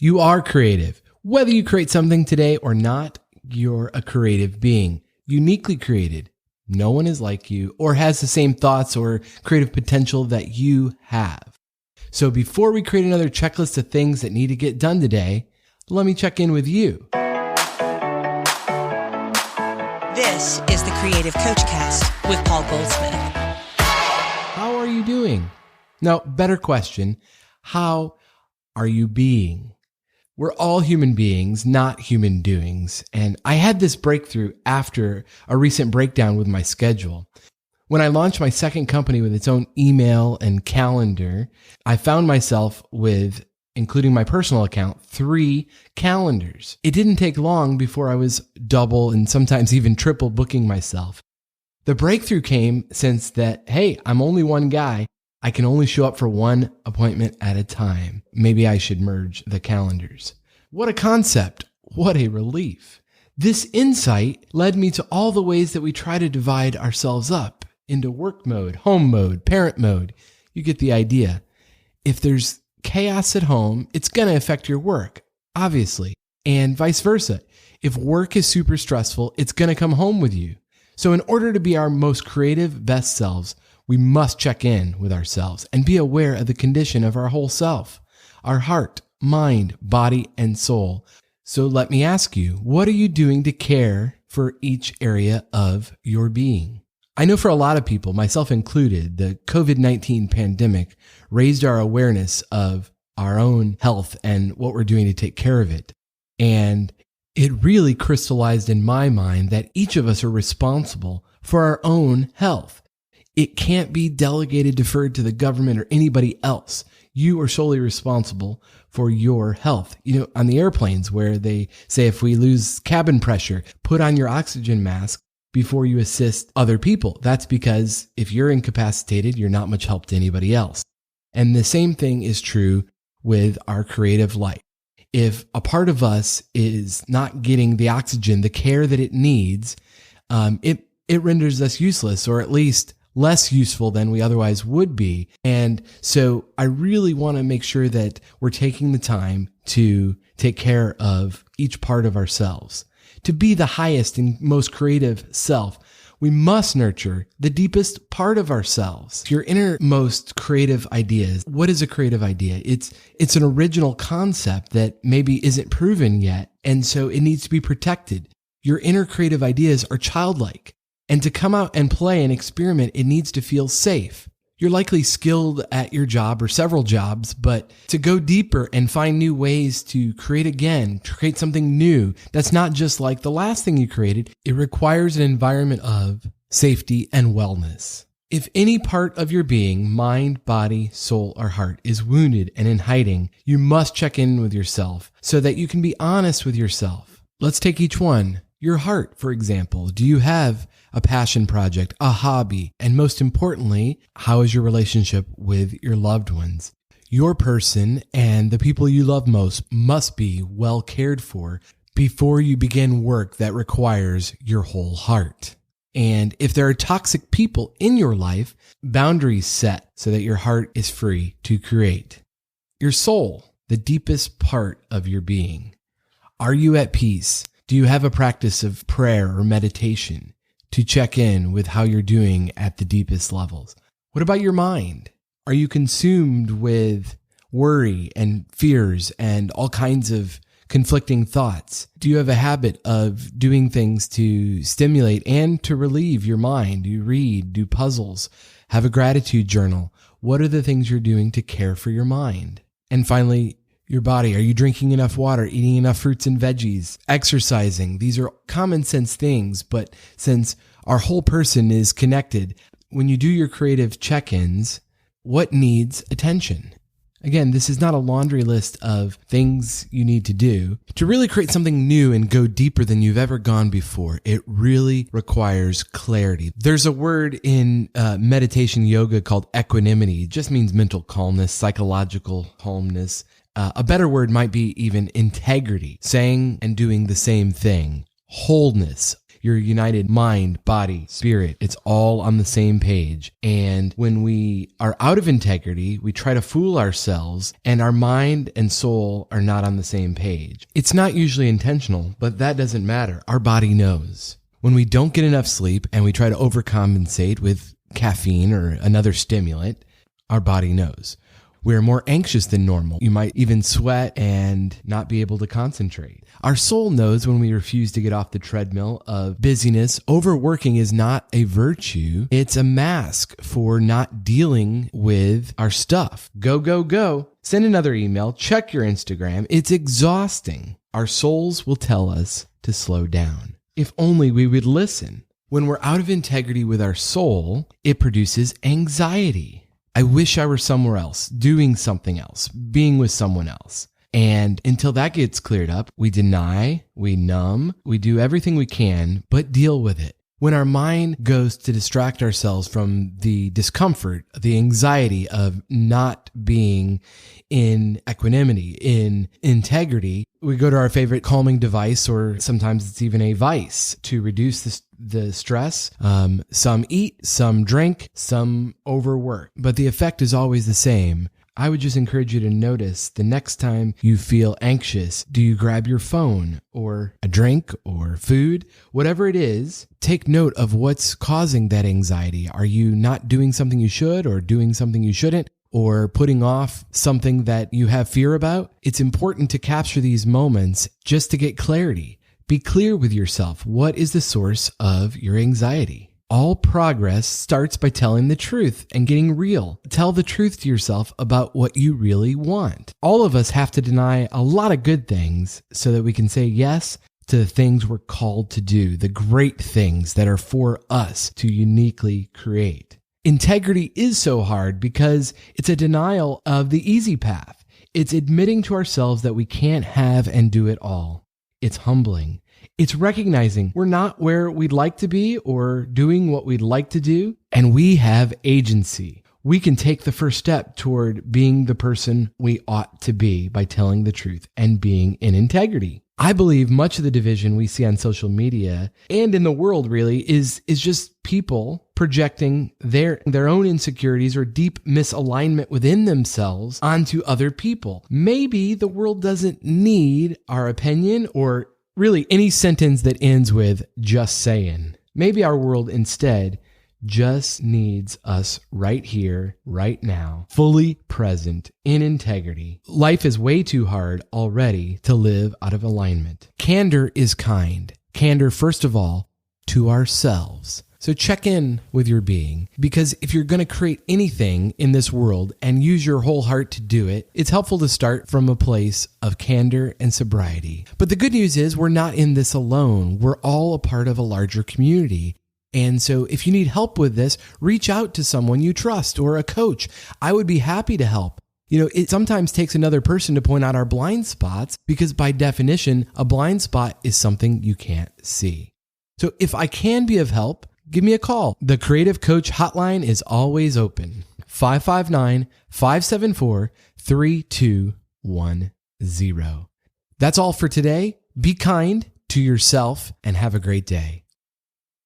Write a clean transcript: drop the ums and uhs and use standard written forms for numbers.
You are creative. Whether you create something today or not, you're a creative being, uniquely created. No one is like you or has the same thoughts or creative potential that you have. So before we create another checklist of things that need to get done today, let me check in with you. This is the Creative Coach Cast with Paul Goldsmith. How are you doing? No, better question. How are you being? We're all human beings, not human doings. And I had this breakthrough after a recent breakdown with my schedule. When I launched my second company with its own email and calendar, I found myself with, including my personal account, 3 calendars. It didn't take long before I was double and sometimes even triple booking myself. The breakthrough came since that, hey, I'm only one guy. I can only show up for one appointment at a time. Maybe I should merge the calendars. What a concept. What a relief. This insight led me to all the ways that we try to divide ourselves up into work mode, home mode, parent mode. You get the idea. If there's chaos at home, it's going to affect your work, obviously, and vice versa. If work is super stressful, it's going to come home with you. So in order to be our most creative, best selves, we must check in with ourselves and be aware of the condition of our whole self, our heart, mind, body, and soul. So let me ask you, what are you doing to care for each area of your being? I know for a lot of people, myself included, the COVID-19 pandemic raised our awareness of our own health and what we're doing to take care of it. And it really crystallized in my mind that each of us are responsible for our own health. It can't be delegated, deferred to the government or anybody else. You are solely responsible for your health. You know, on the airplanes where they say if we lose cabin pressure, put on your oxygen mask before you assist other people. That's because if you're incapacitated, you're not much help to anybody else. And the same thing is true with our creative life. If a part of us is not getting the oxygen, the care that it needs, it renders us useless, or at least less useful than we otherwise would be. And so I really want to make sure that we're taking the time to take care of each part of ourselves. To be the highest and most creative self, we must nurture the deepest part of ourselves. Your innermost creative ideas. What is a creative idea? It's an original concept that maybe isn't proven yet, and so it needs to be protected. Your inner creative ideas are childlike. And to come out and play and experiment, it needs to feel safe. You're likely skilled at your job or several jobs, but to go deeper and find new ways to create again, to create something new, that's not just like the last thing you created. It requires an environment of safety and wellness. If any part of your being, mind, body, soul, or heart, is wounded and in hiding, you must check in with yourself so that you can be honest with yourself. Let's take each one. Your heart, for example. Do you have a passion project, a hobby? And most importantly, how is your relationship with your loved ones? Your person and the people you love most must be well cared for before you begin work that requires your whole heart. And if there are toxic people in your life, boundaries set so that your heart is free to create. Your soul, the deepest part of your being. Are you at peace? Do you have a practice of prayer or meditation to check in with how you're doing at the deepest levels? What about your mind? Are you consumed with worry and fears and all kinds of conflicting thoughts? Do you have a habit of doing things to stimulate and to relieve your mind? Do you read, do puzzles, have a gratitude journal? What are the things you're doing to care for your mind? And finally, your body. Are you drinking enough water, eating enough fruits and veggies, exercising? These are common sense things, but since our whole person is connected, when you do your creative check-ins, what needs attention? Again, this is not a laundry list of things you need to do. To really create something new and go deeper than you've ever gone before, it really requires clarity. There's a word in meditation yoga called equanimity. It just means mental calmness, psychological calmness. A better word might be even integrity, saying and doing the same thing. Wholeness. You're united mind, body, spirit. It's all on the same page. And when we are out of integrity, we try to fool ourselves, and our mind and soul are not on the same page. It's not usually intentional, but that doesn't matter. Our body knows. When we don't get enough sleep and we try to overcompensate with caffeine or another stimulant, our body knows. We're more anxious than normal. You might even sweat and not be able to concentrate. Our soul knows when we refuse to get off the treadmill of busyness. Overworking is not a virtue. It's a mask for not dealing with our stuff. Go, go, go. Send another email. Check your Instagram. It's exhausting. Our souls will tell us to slow down. If only we would listen. When we're out of integrity with our soul, it produces anxiety. I wish I were somewhere else, doing something else, being with someone else. And until that gets cleared up, we deny, we numb, we do everything we can, but deal with it. When our mind goes to distract ourselves from the discomfort, the anxiety of not being in equanimity, in integrity, we go to our favorite calming device, or sometimes it's even a vice to reduce the stress. Some eat, some drink, some overwork, but the effect is always the same. I would just encourage you to notice the next time you feel anxious, do you grab your phone or a drink or food? Whatever it is, take note of what's causing that anxiety. Are you not doing something you should, or doing something you shouldn't, or putting off something that you have fear about? It's important to capture these moments just to get clarity. Be clear with yourself. What is the source of your anxiety? All progress starts by telling the truth and getting real. Tell the truth to yourself about what you really want. All of us have to deny a lot of good things so that we can say yes to the things we're called to do, the great things that are for us to uniquely create. Integrity is so hard because it's a denial of the easy path. It's admitting to ourselves that we can't have and do it all. It's humbling. It's recognizing we're not where we'd like to be or doing what we'd like to do, and we have agency. We can take the first step toward being the person we ought to be by telling the truth and being in integrity. I believe much of the division we see on social media and in the world really is just people projecting their own insecurities or deep misalignment within themselves onto other people. Maybe the world doesn't need our opinion or really any sentence that ends with just saying. Maybe our world instead just needs us right here, right now, fully present in integrity. Life is way too hard already to live out of alignment. Candor is kind. Candor, first of all, to ourselves. So check in with your being, because if you're going to create anything in this world and use your whole heart to do it, it's helpful to start from a place of candor and sobriety. But the good news is we're not in this alone. We're all a part of a larger community. And so if you need help with this, reach out to someone you trust or a coach. I would be happy to help. You know, it sometimes takes another person to point out our blind spots because by definition, a blind spot is something you can't see. So if I can be of help, give me a call. The Creative Coach Hotline is always open. 559-574-3210. That's all for today. Be kind to yourself and have a great day.